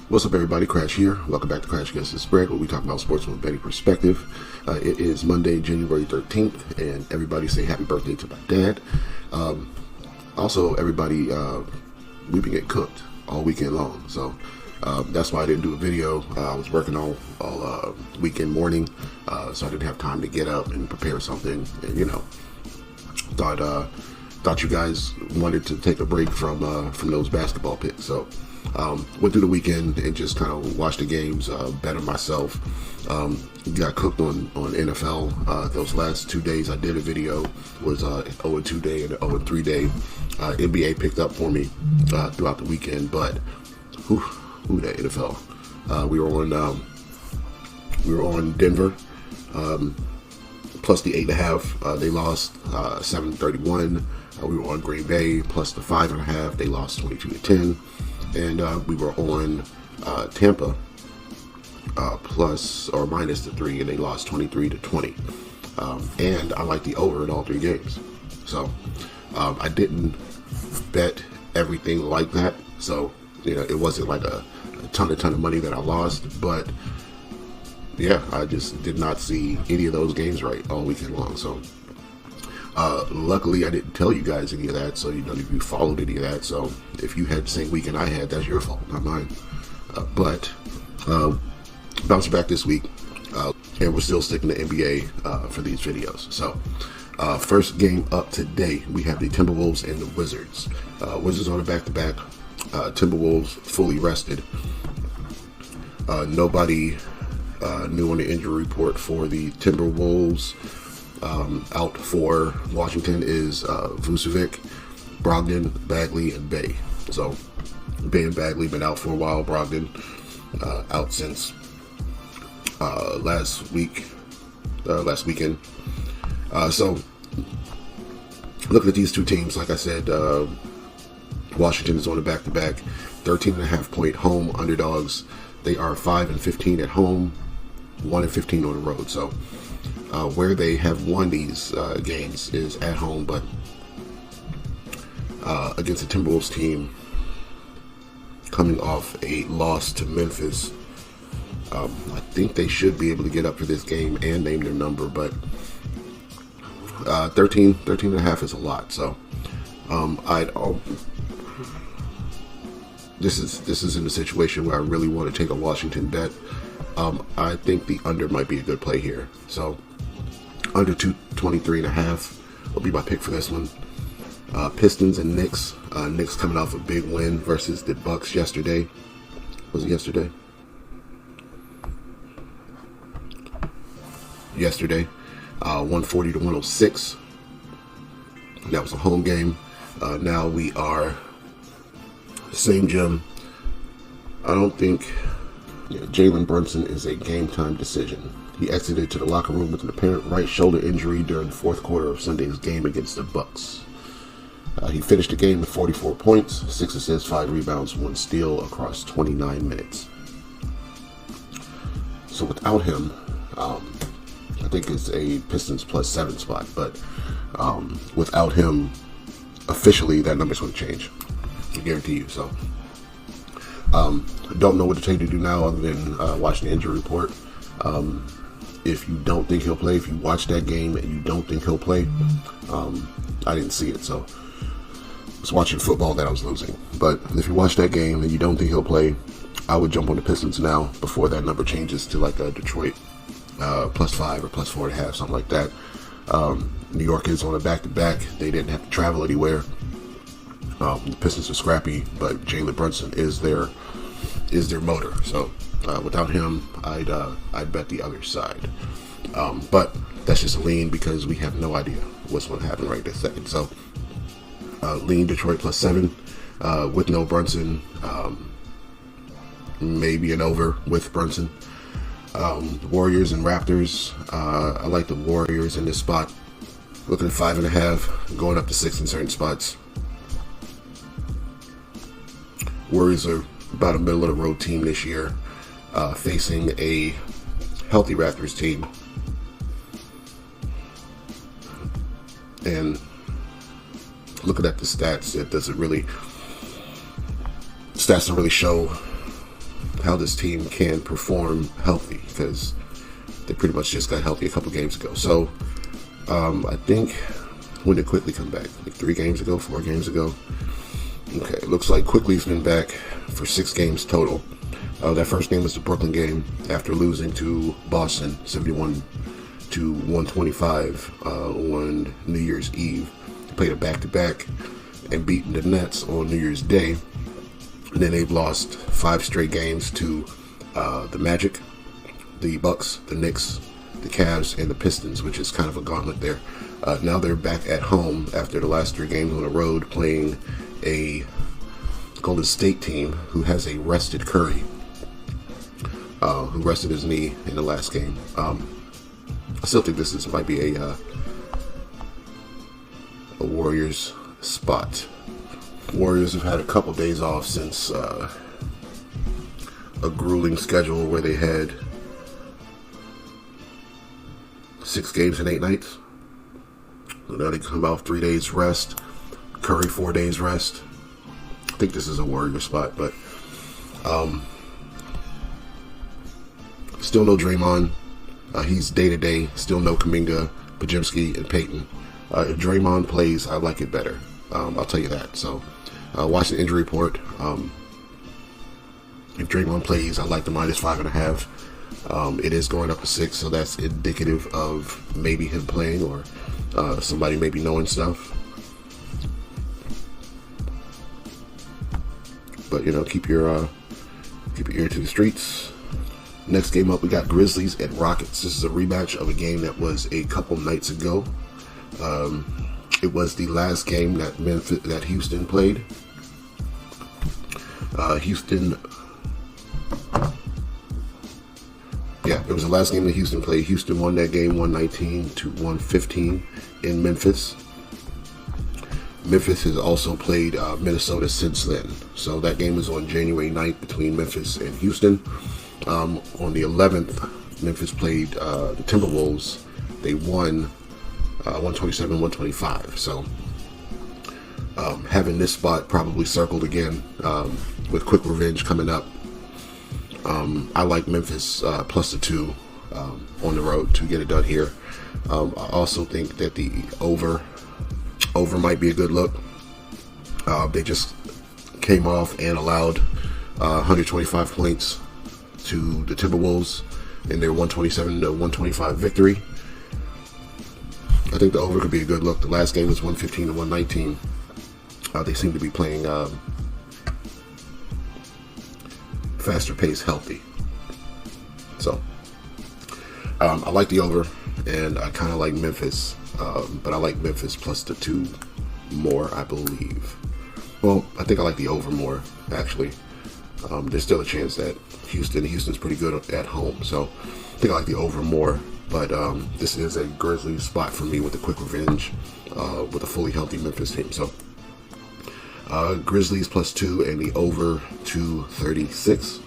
What's up, everybody? Crash here. Welcome back to Crash Against the Spread, where we talk about sports from a betting perspective. It is Monday, January 13th, and everybody say happy birthday to my dad. Also, everybody, we've been getting cooked all weekend long, so that's why I didn't do a video. I was working all weekend morning, so I didn't have time to get up and prepare something, and thought you guys wanted to take a break from those basketball picks. So went through the weekend and just kind of watched the games, better myself. Got cooked on NFL. Those last 2 days I did a video was 0-2 day and an 0-3 day. NBA picked up for me throughout the weekend, but that NFL. We were on Denver. Plus the 8.5, they lost 7-31. We were on Green Bay plus the 5.5, they lost 22-10, and we were on Tampa plus or minus the 3, and they lost 23-20. And I like the over in all 3 games, so I didn't bet everything like that. So it wasn't like a ton of money that I lost, but yeah, I just did not see any of those games right all weekend long. So luckily I didn't tell you guys any of that, so none of you followed any of that. So if you had the same weekend I had, that's your fault, not mine. But bouncing back this week, and we're still sticking to NBA for these videos. So first game up today, we have the Timberwolves and the Wizards. Wizards on a back-to-back. Timberwolves fully rested. Nobody new on the injury report for the Timberwolves. Out for Washington is Vucevic, Brogdon, Bagley, and Bay. So Bay and Bagley been out for a while. Brogdon out since last weekend. So looking at these two teams, like I said, Washington is on a back-to-back, 13.5-point home underdogs. They are 5-15 at home, 1-15 on the road. So where they have won these games is at home, but against the Timberwolves team coming off a loss to Memphis, I think they should be able to get up for this game and name their number, but 13 and a half is a lot. So this is in a situation where I really want to take a Washington bet. I think the under might be a good play here. So under 223.5 will be my pick for this one. Pistons and Knicks. Knicks coming off a big win versus the Bucks yesterday. Was it yesterday? Yesterday, 140-106. That was a home game. Now we are same gym. I don't think Jalen Brunson is a game-time decision. He exited to the locker room with an apparent right shoulder injury during the fourth quarter of Sunday's game against the Bucks. He finished the game with 44 points, 6 assists, 5 rebounds, 1 steal across 29 minutes. So without him, I think it's a Pistons +7 spot, but without him, officially that number's going to change. I guarantee you. So don't know what to take to do now other than watching the injury report. If you don't think he'll play, if you watch that game and you don't think he'll play, I didn't see it, so I was watching football that I was losing. But if you watch that game and you don't think he'll play, I would jump on the Pistons now before that number changes to like a Detroit +5 or +4.5, something like that. New York is on a back-to-back. They didn't have to travel anywhere. The Pistons are scrappy, but Jalen Brunson is their motor. So without him, I'd bet the other side. But that's just a lean because we have no idea what's going to happen right this second. So lean Detroit +7 with no Brunson. Maybe an over with Brunson. Warriors and Raptors. I like the Warriors in this spot. Looking at 5.5, going up to 6 in certain spots. Warriors are about a middle of the road team this year, facing a healthy Raptors team. And looking at the stats, stats don't really show how this team can perform healthy, because they pretty much just got healthy a couple games ago. So I think when did Quickly come back? Like 3 games ago, 4 games ago. Okay, it looks like Quickly's been back for 6 games total. That first game was the Brooklyn game after losing to Boston 71-125 on New Year's Eve. Played a back-to-back and beaten the Nets on New Year's Day. And then they've lost 5 straight games to the Magic, the Bucks, the Knicks, the Cavs, and the Pistons, which is kind of a gauntlet there. Now they're back at home after the last 3 games on the road playing a Golden State team who has a rested Curry, who rested his knee in the last game. I still think this might be a Warriors spot. Warriors have had a couple days off since a grueling schedule where they had 6 games in 8 nights. So now they come out 3 days rest. Curry 4 days rest. I think this is a Warrior spot, but still no Draymond. He's day to day. Still no Kuminga, Podziemski, and Payton. If Draymond plays, I like it better. I'll tell you that. So watch the injury report. If Draymond plays, I like the -5.5. It is going up to 6, so that's indicative of maybe him playing or somebody maybe knowing stuff. But keep your ear to the streets. Next game up, we got Grizzlies at Rockets. This is a rematch of a game that was a couple nights ago. It was the last game that Houston played. It was the last game that Houston played. Houston won that game 119-115 in Memphis. Memphis has also played Minnesota since then. So that game was on January 9th between Memphis and Houston. On the 11th, Memphis played the Timberwolves. They won 127-125. So having this spot probably circled again with quick revenge coming up. I like Memphis plus the 2 on the road to get it done here. I also think that the over might be a good look. They just came off and allowed 125 points to the Timberwolves in their 127-125 victory. I think the over could be a good look. The last game was 115-119. They seem to be playing faster pace, healthy. So I like the over, and I kind of like Memphis, but I like Memphis plus the 2 more, I believe. Well, I think I like the over more, actually. There's still a chance that Houston's pretty good at home, so I think I like the over more. But this is a Grizzlies spot for me with a quick revenge with a fully healthy Memphis team. So Grizzlies plus 2 and the over 236.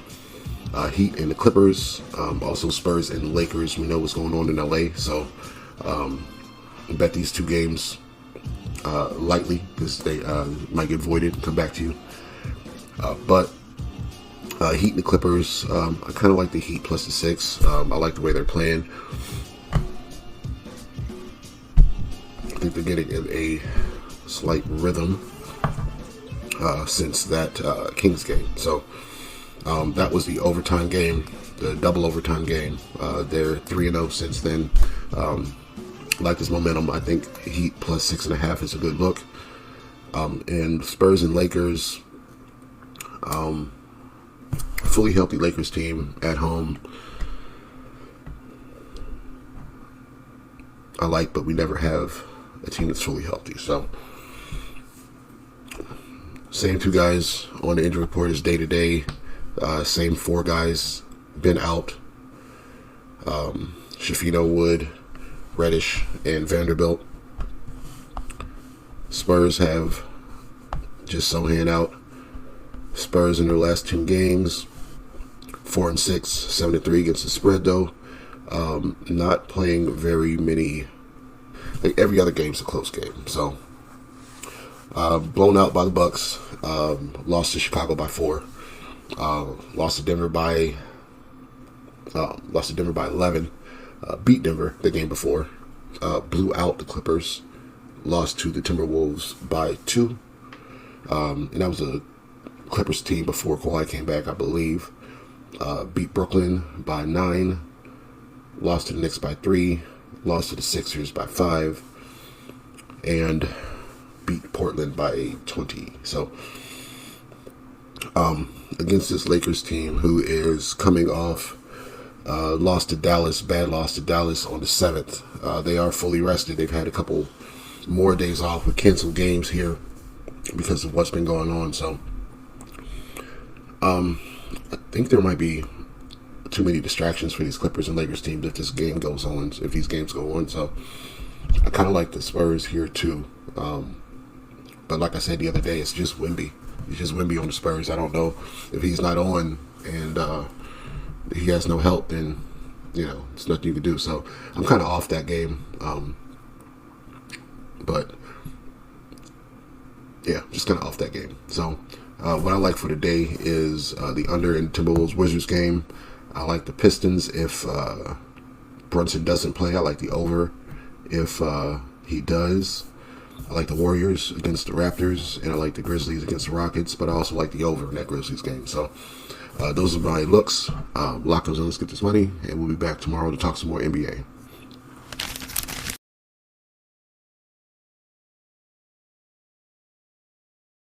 Heat and the Clippers, also Spurs and Lakers. We know what's going on in LA, so bet these 2 games lightly because they might get voided and come back to you. But Heat and the Clippers, I kind of like the Heat plus the 6. I like the way they're playing. I think they're getting in a slight rhythm since that Kings game. So that was the overtime game, the double overtime game. They're 3-0 since then. Like this momentum. I think Heat plus 6.5 is a good look. And Spurs and Lakers, fully healthy Lakers team at home. I like, but we never have a team that's fully healthy. So same 2 guys on the injury report as day to day. Same 4 guys been out. Shafino, Wood, Reddish, and Vanderbilt. Spurs have just Sohan out. Spurs in their last 2 games, 4-6, 7-3 against the spread though. Not playing very many. Like every other game's a close game. So blown out by the Bucks. Lost to Chicago by 4. Lost to Denver by 11. Beat Denver the game before. Blew out the Clippers. Lost to the Timberwolves by 2. And that was a Clippers team before Kawhi came back, I believe. Beat Brooklyn by 9. Lost to the Knicks by 3. Lost to the Sixers by 5. And beat Portland by 20. So, against this Lakers team who is coming off lost to Dallas, bad loss to Dallas on the 7th. They are fully rested. They've had a couple more days off with canceled games here because of what's been going on. So, I think there might be too many distractions for these Clippers and Lakers teams if this game goes on, if these games go on. So, I kind of like the Spurs here too. But like I said the other day, it's just Wemby. It's just Wemby on the Spurs. I don't know if he's not on and he has no help, then, there's nothing you can do. So I'm kind of off that game. But, yeah, just kind of off that game. So what I like for today is the under in Timberwolves-Wizards game. I like the Pistons if Brunson doesn't play. I like the over if he does. I like the Warriors against the Raptors, and I like the Grizzlies against the Rockets, but I also like the over in that Grizzlies game. So those are my looks. Lock those in, let's get this money, and we'll be back tomorrow to talk some more NBA.